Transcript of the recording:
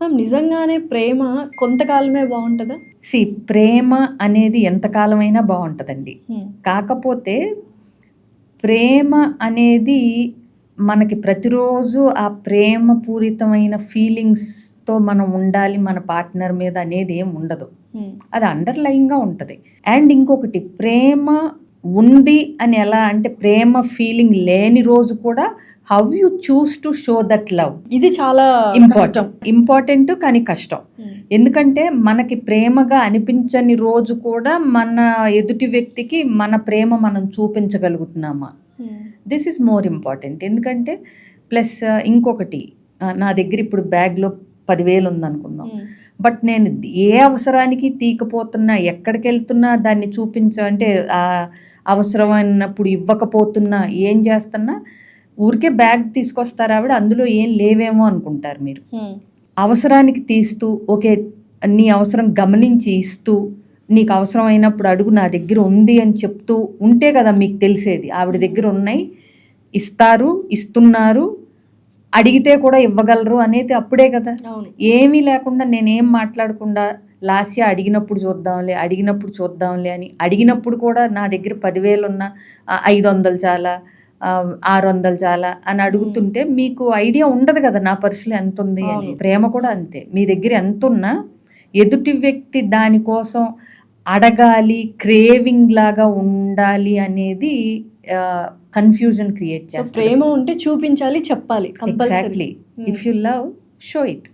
Ma'am నిజంగానే ప్రేమ కొంతకాలమే బాగుంటుందా? ప్రేమ అనేది ఎంతకాలమైనా బాగుంటుందండి. కాకపోతే ప్రేమ అనేది మనకి ప్రతిరోజు ఆ ప్రేమపూరితమైన ఫీలింగ్స్తో మనం ఉండాలి మన పార్ట్నర్ మీద అనేది ఏం ఉండదు. అది అండర్లైన్గా ఉంటుంది. అండ్ ఇంకొకటి, ప్రేమ ఉంది అని ఎలా అంటే, ప్రేమ ఫీలింగ్ లేని రోజు కూడా how you choose to show that love, ఇది చాలా ఇంపార్టెంట్ కానీ కష్టం. ఎందుకంటే మనకి ప్రేమగా అనిపించని రోజు కూడా మన ఎదుటి వ్యక్తికి మన ప్రేమ మనం చూపించగలుగుతున్నామా, దిస్ ఈజ్ మోర్ ఇంపార్టెంట్. ఎందుకంటే ప్లస్ ఇంకొకటి, నా దగ్గర ఇప్పుడు బ్యాగ్లో 10,000 ఉందనుకుందాం, బట్ నేను ఏ అవసరానికి తీకపోతున్నా, ఎక్కడికి వెళ్తున్నా దాన్ని అంటే అవసరమైనప్పుడు ఇవ్వకపోతున్నా, ఏం చేస్తున్నా, ఊరికే బ్యాగ్ తీసుకొస్తారు ఆవిడ, అందులో ఏం లేవేమో అనుకుంటారు మీరు. అవసరానికి తీస్తూ, ఓకే నీ అవసరం గమనించి ఇస్తూ, నీకు అవసరం అయినప్పుడు అడుగు, నా దగ్గర ఉంది అని చెప్తూ ఉంటే కదా మీకు తెలిసేది ఆవిడ దగ్గర ఉన్నాయి, ఇస్తున్నారు, అడిగితే కూడా ఇవ్వగలరు అనేది అప్పుడే కదా. ఏమీ లేకుండా నేనేం మాట్లాడకుండా లాస్య అడిగినప్పుడు చూద్దాంలే అని, అడిగినప్పుడు కూడా నా దగ్గర 10,000 ఉన్నా 500 చాలా, 600 చాలా అని అడుగుతుంటే మీకు ఐడియా ఉండదు కదా నా పర్సులో ఎంత ఉంది అని. ప్రేమ కూడా అంతే, మీ దగ్గర ఎంత ఉన్నా ఎదుటి వ్యక్తి దానికోసం అడగాలి, క్రేవింగ్ లాగా ఉండాలి అనేది కన్ఫ్యూజన్ క్రియేట్ చేస్తుంది. ప్రేమ ఉంటే చూపించాలి, చెప్పాలి. Exactly. If you love, show it.